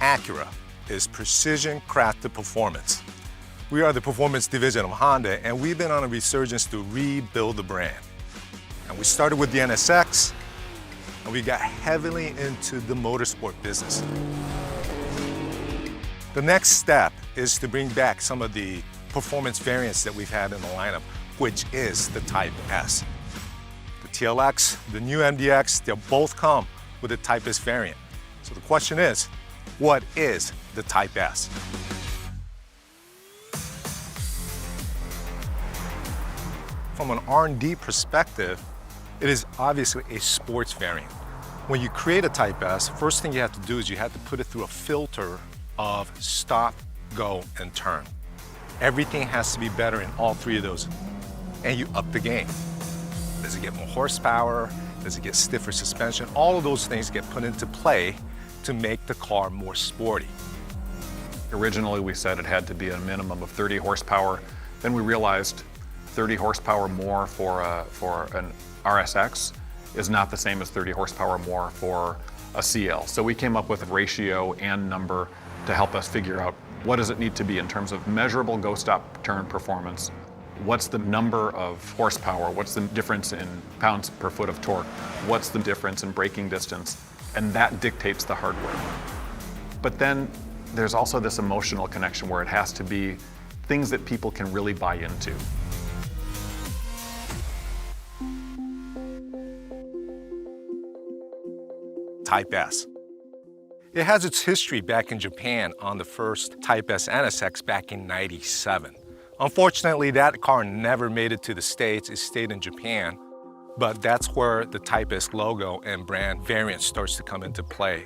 Acura is precision crafted performance. We are the performance division of Honda, and we've been on a resurgence to rebuild the brand. And we started with the NSX, and we got heavily into the motorsport business. The next step is to bring back some of the performance variants that we've had in the lineup, which is the Type S. The TLX, the new MDX, they'll both come with a Type S variant. So the question is, what is the Type S? From an R&D perspective, it is obviously a sports variant. When you create a Type S, first thing you have to do is you have to put it through a filter of stop, go, and turn. Everything has to be better in all three of those, and you up the game. Does it get more horsepower? Does it get stiffer suspension? All of those things get put into play to make the car more sporty. Originally, we said it had to be a minimum of 30 horsepower. Then we realized 30 horsepower more for an RSX is not the same as 30 horsepower more for a CL. So we came up with a ratio and number to help us figure out what does it need to be in terms of measurable go-stop turn performance. What's the number of horsepower? What's the difference in pounds per foot of torque? What's the difference in braking distance? And that dictates the hardware. But then there's also this emotional connection where it has to be things that people can really buy into. Type S. It has its history back in Japan on the first Type S NSX back in '97. Unfortunately, that car never made it to the States. It stayed in Japan, but that's where the Type S logo and brand variant starts to come into play.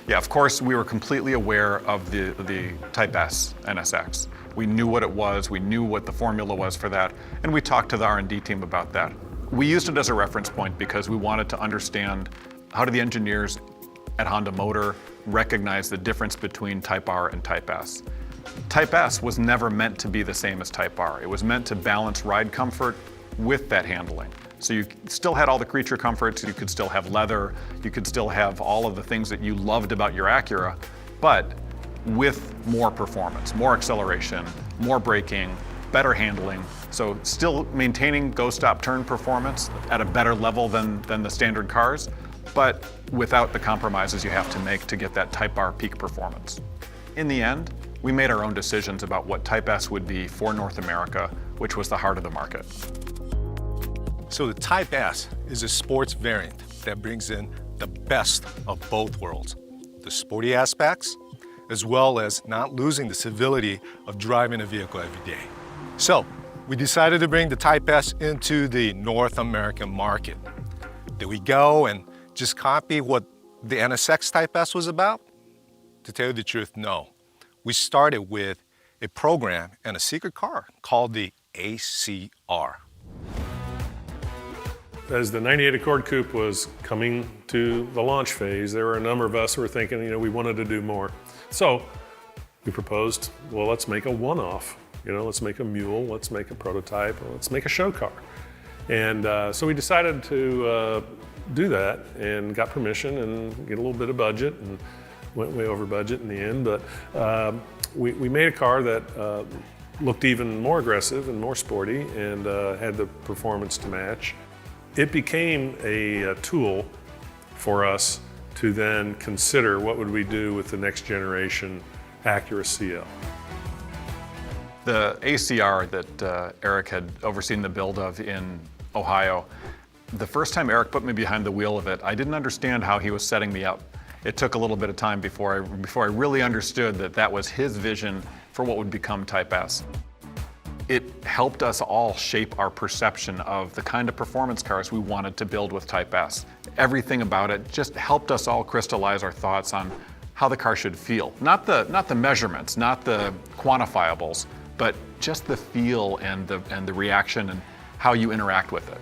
Yeah, of course, we were completely aware of the Type S NSX. We knew what it was, we knew what the formula was for that, and we talked to the R&D team about that. We used it as a reference point because we wanted to understand how do the engineers at Honda Motor recognize the difference between Type R and Type S. Type S was never meant to be the same as Type R. It was meant to balance ride comfort with that handling. So you still had all the creature comforts, you could still have leather, you could still have all of the things that you loved about your Acura, but with more performance, more acceleration, more braking, better handling. So still maintaining go-stop turn performance at a better level than the standard cars, but without the compromises you have to make to get that Type R peak performance. In the end, we made our own decisions about what Type S would be for North America, which was the heart of the market. So the Type S is a sports variant that brings in the best of both worlds, the sporty aspects, as well as not losing the civility of driving a vehicle every day. So we decided to bring the Type S into the North American market. Did we go and just copy what the NSX Type S was about? To tell you the truth, no. We started with a program and a secret car called the ACR. As the 98 Accord Coupe was coming to the launch phase, there were a number of us who were thinking, we wanted to do more. So we proposed, well, let's make a one-off. Let's make a mule, let's make a prototype, let's make a show car. And so we decided to do that and got permission and get a little bit of budget and went way over budget in the end. But we made a car that looked even more aggressive and more sporty and had the performance to match. It became a tool for us to then consider what would we do with the next generation Acura CL. The ACR that Eric had overseen the build of in Ohio, the first time Eric put me behind the wheel of it, I didn't understand how he was setting me up. It took a little bit of time before I really understood that that was his vision for what would become Type S. It helped us all shape our perception of the kind of performance cars we wanted to build with Type S. Everything about it just helped us all crystallize our thoughts on how the car should feel. Not the measurements, not the quantifiables, but just the feel and the reaction and how you interact with it.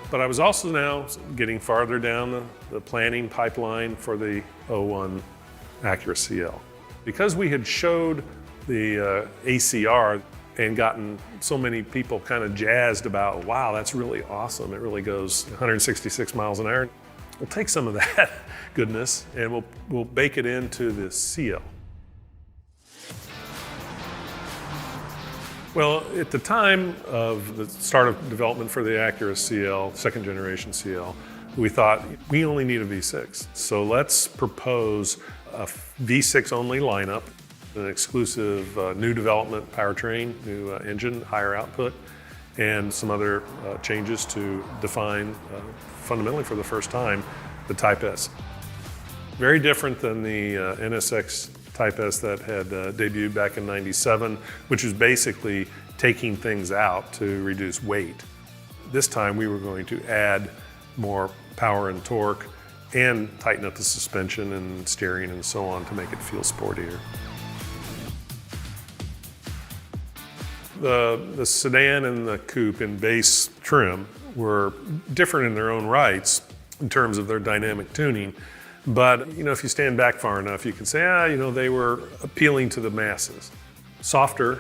But I was also now getting farther down the planning pipeline for the 01 Acura CL. Because we had showed the ACR and gotten so many people kind of jazzed about, wow, that's really awesome. It really goes 166 miles an hour. we'll take some of that goodness and we'll bake it into the CL. Well, at the time of the start of development for the Acura CL, second generation CL, we thought we only need a V6. So let's propose a V6 only lineup, an exclusive new development powertrain, new engine, higher output, and some other changes to define fundamentally for the first time the Type S. Very different than the NSX Type S that had debuted back in '97, which was basically taking things out to reduce weight. This time we were going to add more power and torque and tighten up the suspension and steering and so on to make it feel sportier. The sedan and the coupe in base trim were different in their own rights in terms of their dynamic tuning. But if you stand back far enough, you can say, they were appealing to the masses. Softer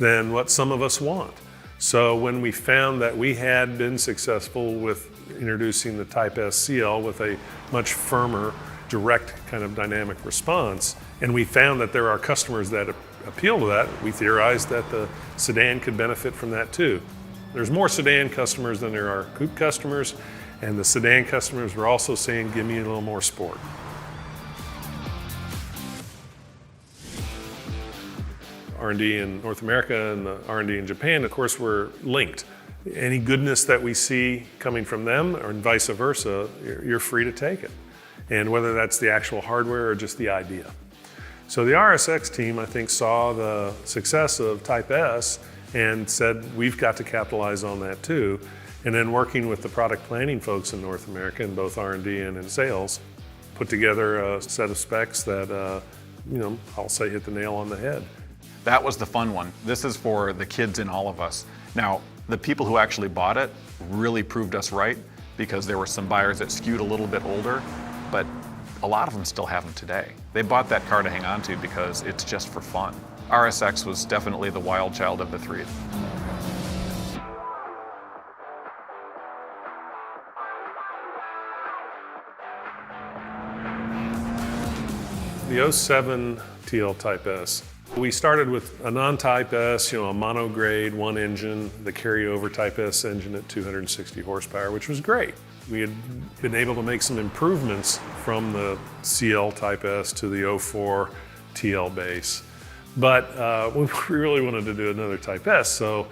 than what some of us want. So when we found that we had been successful with introducing the Type S CL with a much firmer, direct kind of dynamic response, and we found that there are customers that appeal to that, we theorized that the sedan could benefit from that too. There's more sedan customers than there are coupe customers, and the sedan customers were also saying, give me a little more sport. R&D in North America and the R&D in Japan, of course, were linked. Any goodness that we see coming from them, or vice versa, you're free to take it. And whether that's the actual hardware or just the idea. So the RSX team, I think, saw the success of Type S and said, we've got to capitalize on that too. And then working with the product planning folks in North America, in both R&D and in sales, put together a set of specs that, I'll say hit the nail on the head. That was the fun one. This is for the kids in all of us. Now, the people who actually bought it really proved us right, because there were some buyers that skewed a little bit older, but a lot of them still have them today. They bought that car to hang on to because it's just for fun. RSX was definitely the wild child of the three. The '07 TL Type S. We started with a non-Type S, a mono grade, one engine, the carryover Type S engine at 260 horsepower, which was great. We had been able to make some improvements from the CL Type S to the '04 TL base. But we really wanted to do another Type S, so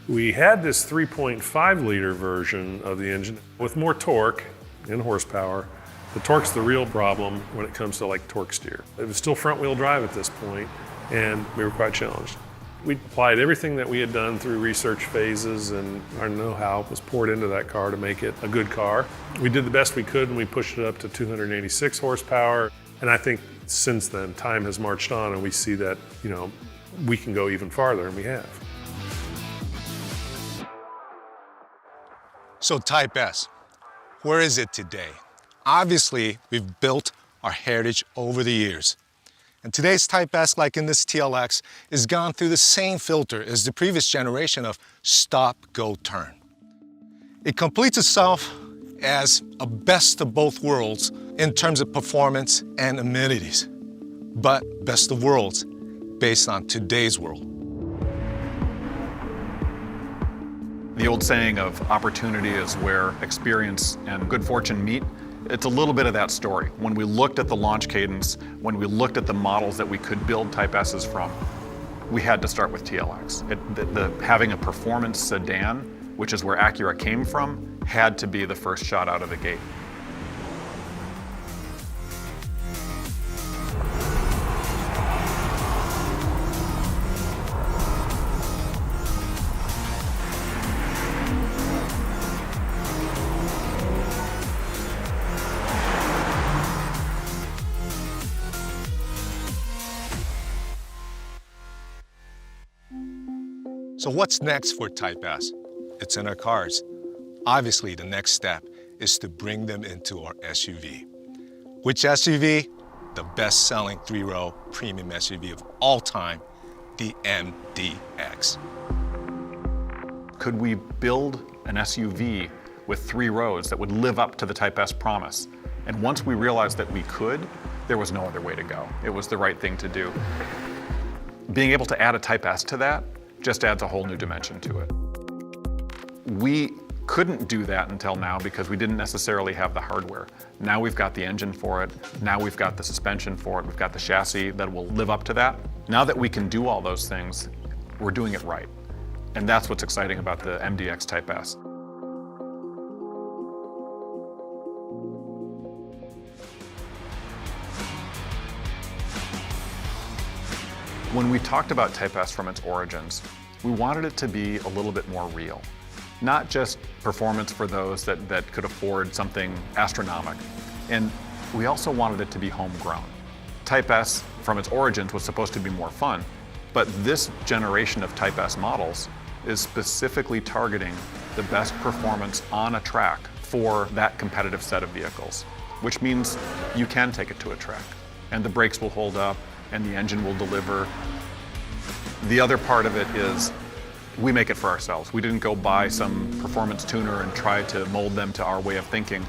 we had this 3.5 liter version of the engine with more torque and horsepower. The torque's the real problem when it comes to torque steer. It was still front wheel drive at this point, and we were quite challenged. We applied everything that we had done through research phases, and our know-how was poured into that car to make it a good car. We did the best we could, and we pushed it up to 286 horsepower. And I think since then, time has marched on, and we see that, we can go even farther, and we have. So Type S, where is it today? Obviously, we've built our heritage over the years. And today's Type S, like in this TLX, is gone through the same filter as the previous generation of stop, go, turn. It completes itself as a best of both worlds in terms of performance and amenities, but best of worlds based on today's world. The old saying of opportunity is where experience and good fortune meet. It's a little bit of that story. When we looked at the launch cadence, when we looked at the models that we could build Type S's from, we had to start with TLX. Having a performance sedan, which is where Acura came from, had to be the first shot out of the gate. So what's next for Type S? It's in our cars. Obviously, the next step is to bring them into our SUV. Which SUV? The best-selling three-row premium SUV of all time, the MDX. Could we build an SUV with 3 rows that would live up to the Type S promise? And once we realized that we could, there was no other way to go. It was the right thing to do. Being able to add a Type S to that just adds a whole new dimension to it. We couldn't do that until now because we didn't necessarily have the hardware. Now we've got the engine for it. Now we've got the suspension for it. We've got the chassis that will live up to that. Now that we can do all those things, we're doing it right. And that's what's exciting about the MDX Type S. When we talked about Type S from its origins, we wanted it to be a little bit more real. Not just performance for those that could afford something astronomical. And we also wanted it to be homegrown. Type S, from its origins, was supposed to be more fun, but this generation of Type S models is specifically targeting the best performance on a track for that competitive set of vehicles, which means you can take it to a track, and the brakes will hold up, and the engine will deliver. The other part of it is we make it for ourselves. We didn't go buy some performance tuner and try to mold them to our way of thinking.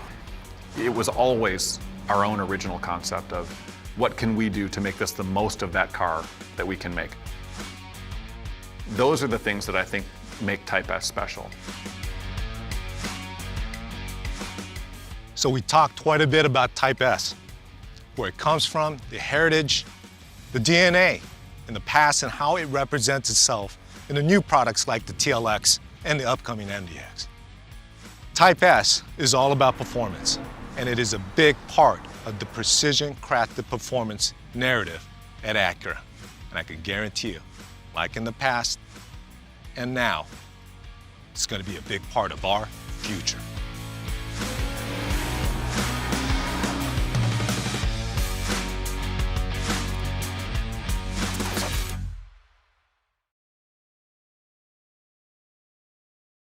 It was always our own original concept of what can we do to make this the most of that car that we can make. Those are the things that I think make Type S special. So we talked quite a bit about Type S, where it comes from, the heritage, the DNA, in the past, and how it represents itself in the new products like the TLX and the upcoming MDX. Type S is all about performance, and it is a big part of the precision-crafted performance narrative at Acura. And I can guarantee you, like in the past and now, it's going to be a big part of our future.